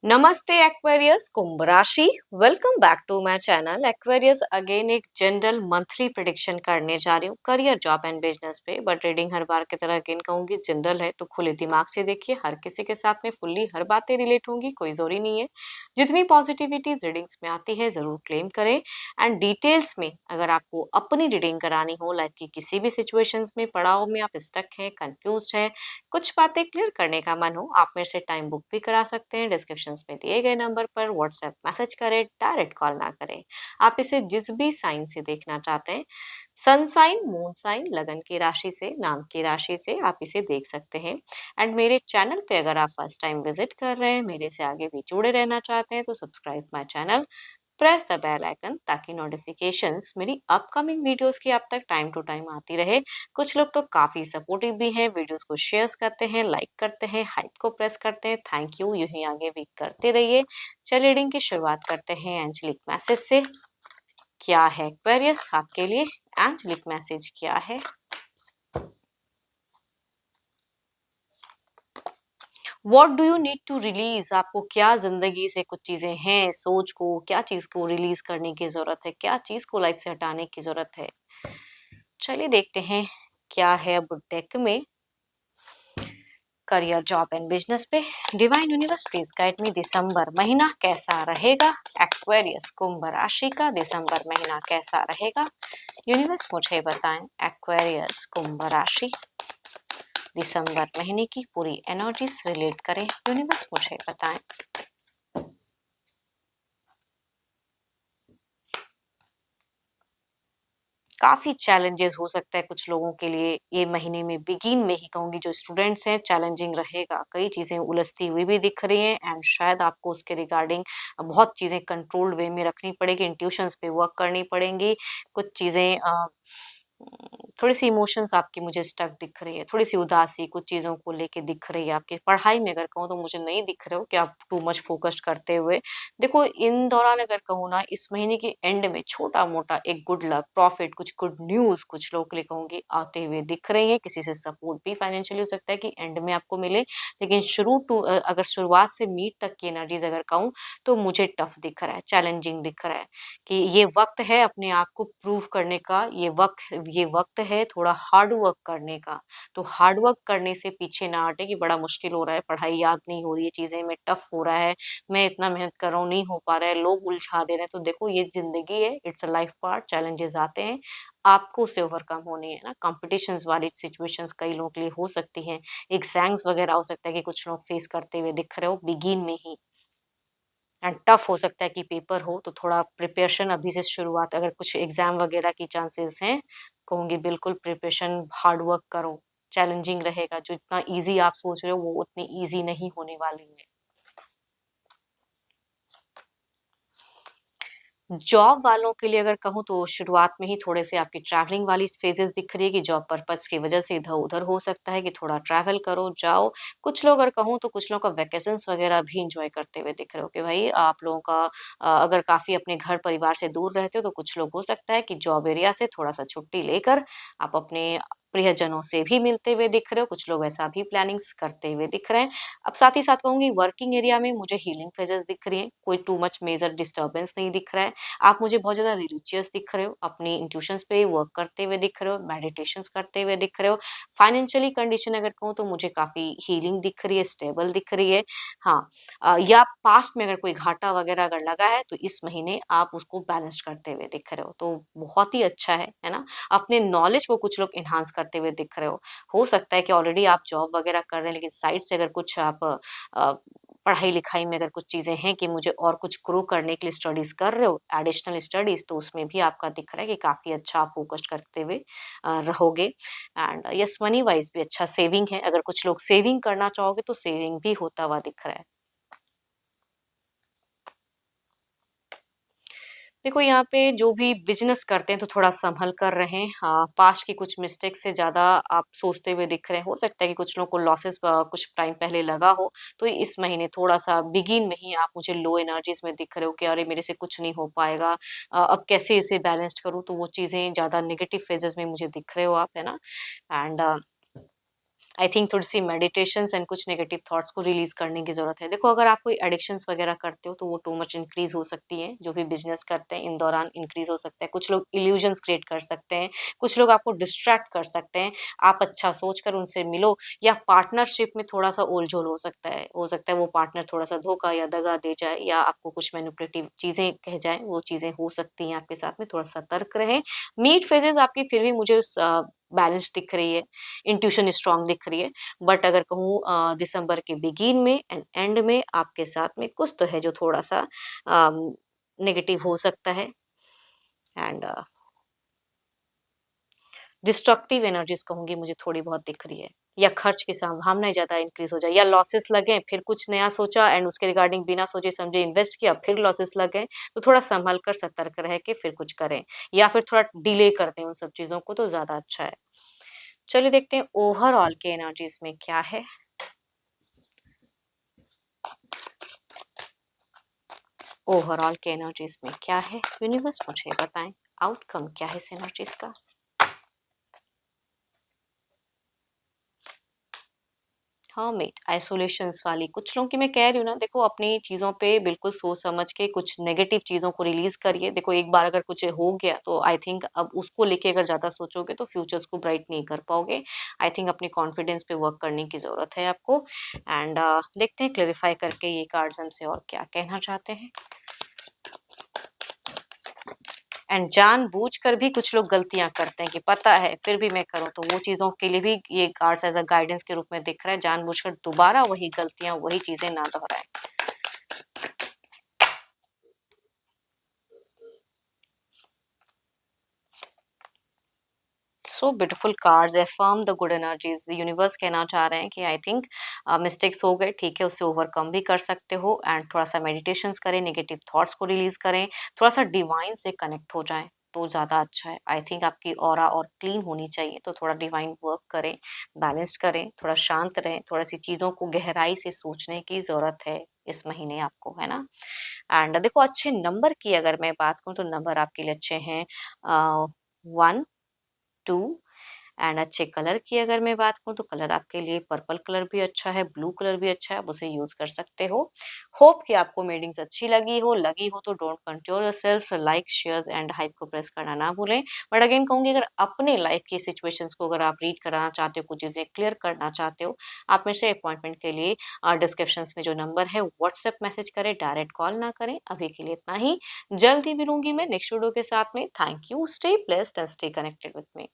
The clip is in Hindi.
नमस्ते एक्वेरियस कुंभ राशि। Welcome back to my channel Aquarius. Again एक जनरल मंथली प्रिडिक्शन करने जा रही हूँ करियर, जॉब एंड बिजनेस पे। बट रीडिंग हर बार की तरह अगेन कहूंगी जनरल है, तो खुले दिमाग से देखिए। हर किसी के साथ में फुल्ली हर बातें रिलेट होंगी, कोई जरूरी नहीं है। जितनी पॉजिटिविटी रीडिंग्स में आती है जरूर क्लेम करें। एंड डिटेल्स में अगर आपको अपनी रीडिंग करानी हो, लाइफ की किसी भी सिचुएशंस में, पड़ाव में आप स्टक है, कंफ्यूज है, कुछ बातें क्लियर करने का मन हो, आप मेरे से टाइम बुक भी करा सकते हैं। डिस्क्रिप्शन में दिए गए नंबर पर व्हाट्सएप मैसेज करें, डायरेक्ट कॉल ना करें। आप इसे जिस भी साइन से देखना चाहते हैं, सन साइन, मून साइन, लगन की राशि से, नाम की राशि से, आप इसे देख सकते हैं। एंड मेरे चैनल पे अगर आप फर्स्ट टाइम विजिट कर रहे हैं, मेरे से आगे भी जुड़े रहना चाहते हैं, तो subscribe my channel, press the bell icon, ताकि नोटिफिकेशंस मेरी अपकमिंग वीडियोस की आप तक टाइम टू टाइम आती रहे। कुछ लोग तो काफी सपोर्टिव भी हैं, वीडियोस को शेयर करते हैं, लाइक करते हैं, हाइप को प्रेस करते हैं। थैंक यू, यूं ही आगे भी करते रहिए। चलिए रीडिंग की शुरुआत करते हैं एंजलिक मैसेज से। क्या है एक्वेरियस आपके लिए? एंजलिक मैसेज क्या है? What do you need to release? आपको क्या जिंदगी से कुछ चीजें हैं, सोच को, क्या चीज को रिलीज करने की जरूरत है, क्या चीज को लाइफ से हटाने की जरूरत है? चलिए देखते हैं क्या है अब डेक में। करियर, जॉब एंड बिजनेस पे divine universe please guide me. दिसंबर महीना कैसा रहेगा? एक्वेरियस कुंभ राशि का दिसंबर महीना कैसा रहेगा? यूनिवर्स मुझे बताएं। एक्वेरियस कुंभ राशि दिसंबर महीने की पूरी एनर्जीज रिलेट करें। यूनिवर्स मुझे बताएं। काफी चैलेंजेस हो सकता है कुछ लोगों के लिए ये महीने में, बिगिन में ही कहूंगी। जो स्टूडेंट्स हैं, चैलेंजिंग रहेगा, कई चीजें उलझती हुई भी दिख रही हैं। एंड शायद आपको उसके रिगार्डिंग बहुत चीजें कंट्रोल्ड वे में रखनी पड़ेगी, इंट्यूशंस पे वर्क करनी पड़ेंगी। कुछ चीजें थोड़ी सी इमोशंस आपकी मुझे स्टक दिख रही है, थोड़ी सी उदासी कुछ चीजों को लेके दिख रही है। आपकी पढ़ाई में अगर कहूँ तो मुझे नहीं दिख रहे हो कि आप टू मच फोकस्ड करते हुए। देखो इन दौरान अगर कहूँ ना, इस महीने के एंड में छोटा मोटा एक गुड लक, प्रॉफिट, कुछ गुड न्यूज कुछ लोगों के लिए कहूंगी आते हुए दिख रही है। किसी से सपोर्ट भी फाइनेंशियली हो सकता है कि एंड में आपको मिले। लेकिन अगर शुरुआत से मीट तक की एनर्जीज अगर कहूँ, तो मुझे टफ दिख रहा है, चैलेंजिंग दिख रहा है। कि ये वक्त है अपने आप को प्रूव करने का, ये वक्त है थोड़ा हार्ड वर्क करने का। तो हार्ड वर्क करने से पीछे ना हटे कि बड़ा मुश्किल हो रहा है, पढ़ाई याद नहीं हो रही है, चीजें में टफ हो रहा है, मैं इतना मेहनत कर रहा हूँ नहीं हो पा रहा है, लोग उलझा दे रहे हैं। तो देखो ये जिंदगी है, it's a life part, challenges आते हैं, आपको उसे ओवरकम होनी है ना। कॉम्पिटिशन्स वाली सिचुएशंस कई लोगों के लिए हो सकती हैं, एग्जाम्स वगैरह हो सकता है कि कुछ लोग फेस करते हुए दिख रहे हो बिगिन में ही। एंड टफ हो सकता है कि पेपर हो, तो थोड़ा प्रिपरेशन अभी से शुरुआत, अगर कुछ एग्जाम वगैरह की चांसेस हैं, कहूंगी बिल्कुल प्रिपरेशन, हार्ड वर्क करो। चैलेंजिंग रहेगा, जो इतना इजी आप सोच रहे हो वो उतनी इजी नहीं होने वाली है। जॉब वालों के लिए अगर कहूँ तो शुरुआत में ही थोड़े से आपकी ट्रैवलिंग वाली फेजेस दिख रही है कि जॉब पर्पस की वजह से इधर उधर हो सकता है कि थोड़ा ट्रैवल करो, जाओ। कुछ लोग अगर कहूँ तो कुछ लोगों का वैकेशंस वगैरह भी इंजॉय करते हुए दिख रहे हो कि भाई आप लोगों का अगर काफी अपने घर परिवार से दूर रहते हो, तो कुछ लोग हो सकता है कि जॉब एरिया से थोड़ा सा छुट्टी लेकर आप अपने प्रियजनों से भी मिलते हुए दिख रहे हो। कुछ लोग ऐसा भी प्लानिंग्स करते हुए दिख रहे हैं। अब साथ ही साथ कहूंगी वर्किंग एरिया में मुझे हीलिंग फेजेस दिख रही हैं, कोई टू मच मेजर डिस्टर्बेंस नहीं दिख रहा है। आप मुझे बहुत ज़्यादा रिलीजियस दिख रहे हो, अपनी इंट्यूशंस पे वर्क करते हुए दिख रहे हो, मेडिटेशंस करते हुए दिख रहे हो। फाइनेंशियली कंडीशन अगर कहूँ तो मुझे काफ़ी हीलिंग दिख रही है, स्टेबल दिख रही है। हाँ, या पास्ट में अगर कोई घाटा वगैरह अगर लगा है, तो इस महीने आप उसको बैलेंस करते हुए दिख रहे हो, तो बहुत ही अच्छा है ना। अपने नॉलेज को कुछ लोग एनहांस करते हुए दिख रहे हो सकता है कि ऑलरेडी आप जॉब वगैरह कर रहे हैं, लेकिन साइड से अगर कुछ आप पढ़ाई लिखाई में अगर कुछ चीजें हैं कि मुझे और कुछ ग्रो करने के लिए स्टडीज कर रहे हो, एडिशनल स्टडीज, तो उसमें भी आपका दिख रहा है कि काफी अच्छा आप फोकस करते हुए रहोगे। एंड यस, मनी वाइज भी अच्छा सेविंग है, अगर कुछ लोग सेविंग करना चाहोगे तो सेविंग भी होता हुआ दिख रहा है। देखो यहाँ पे जो भी बिजनेस करते हैं तो थोड़ा संभल कर रहें। हाँ, पास्ट की कुछ मिस्टेक से ज्यादा आप सोचते हुए दिख रहे हैं। हो सकता है कि कुछ लोगों को लॉसेस कुछ टाइम पहले लगा हो, तो इस महीने थोड़ा सा बिगिन में ही आप मुझे लो एनर्जीज में दिख रहे हो कि अरे मेरे से कुछ नहीं हो पाएगा, अब कैसे इसे बैलेंस्ड करूँ। तो वो चीजें ज्यादा नेगेटिव फेजेस में मुझे दिख रहे हो आप, है ना। एंड आई थिंक थोड़ी-सी मेडिटेशंस एंड कुछ नेगेटिव थॉट्स को रिलीज़ करने की ज़रूरत है। देखो अगर आप कोई एडिक्शंस वगैरह करते हो तो वो टू मच इंक्रीज़ हो सकती है, जो भी बिज़नेस करते हैं इन दौरान इंक्रीज़ हो सकता है। कुछ लोग इल्यूजन्स क्रिएट कर सकते हैं, कुछ लोग आपको डिस्ट्रैक्ट कर सकते हैं। आप अच्छा सोचकर उनसे मिलो या पार्टनरशिप में थोड़ा-सा ओल-झोल हो सकता है। हो सकता है वो पार्टनर थोड़ा-सा धोखा या दगा दे जाए या आपको कुछ मैनिपुलेटिव चीज़ें कह जाए, वो चीज़ें हो सकती हैं आपके साथ में, थोड़ा सतर्क रहें। मिड फेजेज़ आपकी फिर भी मुझे बैलेंस दिख रही है, इंट्यूशन स्ट्रॉन्ग दिख रही है। बट अगर कहूँ दिसंबर के बिगिन में एंड एंड में आपके साथ में कुछ तो है जो थोड़ा-सा नेगेटिव हो सकता है एंड डिस्ट्रक्टिव एनर्जीज़ कहूँगी मुझे थोड़ी बहुत दिख रही है या खर्च की संभावनाएँ ज़्यादा इंक्रीज़ हो जाए या लॉसेस लगे, फिर कुछ नया सोचा एंड उसके रिगार्डिंग बिना सोचे-समझे इन्वेस्ट किया, फिर लॉसेस लग गए, तो थोड़ा सँभल कर सतर्क रह के फिर कुछ करें या फिर थोड़ा डिले कर दें उन सब चीज़ों को तो ज़्यादा अच्छा है। चलिए देखते हैं ओवरऑल के एनर्जीज़ में क्या है। ओवरऑल के एनर्जीज़ में क्या है? यूनिवर्स मुझे बताएँ, आउटकम क्या है इस एनर्जीज़ का? हर्मिट, आइसोलेशंस वाली कुछ लोगों की मैं कह रही हूँ ना देखो अपनी चीज़ों पे बिल्कुल सोच समझ के कुछ नेगेटिव चीज़ों को रिलीज़ करिए। देखो एक बार अगर कुछ हो गया तो आई थिंक अब उसको लेके अगर ज़्यादा सोचोगे तो फ्यूचर्स को ब्राइट नहीं कर पाओगे। आई थिंक अपने कॉन्फिडेंस पे वर्क करने की ज़रूरत है आपको एंड देखते हैं क्लैरिफाई करके ये कार्ड्स हमसे और क्या कहना चाहते हैं। एंड जानबूझकर भी कुछ लोग गलतियाँ करते हैं कि पता है फिर भी मैं करूँ, तो वो चीज़ों के लिए भी ये कार्ड्स एज़ अ गाइडेंस के रूप में दिख रहा है, जानबूझकर दोबारा वही गलतियाँ, वही चीज़ें ना दोहराएँ। So beautiful cards affirm the good energies universe कहना चाह रहे हैं कि आई थिंक मिस्टेक्स हो गए ठीक है उससे ओवरकम भी कर सकते हो एंड थोड़ा सा मेडिटेशंस करें नेगेटिव थॉट्स को रिलीज करें थोड़ा सा डिवाइन से कनेक्ट हो जाएं तो ज़्यादा अच्छा है। आई थिंक आपकी ऑरा और क्लीन होनी चाहिए तो थोड़ा डिवाइन वर्क करें, बैलेंस करें, थोड़ा शांत रहें, थोड़ा सी चीज़ों को गहराई से सोचने की ज़रूरत है इस महीने आपको, है ना। एंड देखो अच्छे नंबर की अगर मैं बात करूँ तो नंबर आपके लिए अच्छे हैं 1, 2 एंड अच्छे कलर की अगर मैं बात करूँ तो कलर आपके लिए पर्पल कलर भी अच्छा है, ब्लू कलर भी अच्छा है, आप उसे यूज़ कर सकते हो। होप कि आपको मीटिंग्स अच्छी लगी हो तो don't control yourself, like, shares and hype को प्रेस करना ना भूलें। बट अगेन कहूँगी अगर अपने लाइफ की सिचुएशंस को अगर आप रीड कराना चाहते हो, कुछ चीज़ें क्लियर करना चाहते हो, आप मेरे से अपॉइंटमेंट के लिए डिस्क्रिप्शंस में जो नंबर है व्हाट्सएप मैसेज करें, डायरेक्ट कॉल ना करें। अभी के लिए इतना ही, जल्द ही मिलूंगी मैं नेक्स्ट वीडियो के साथ में। Thank you, stay blessed and stay connected with me.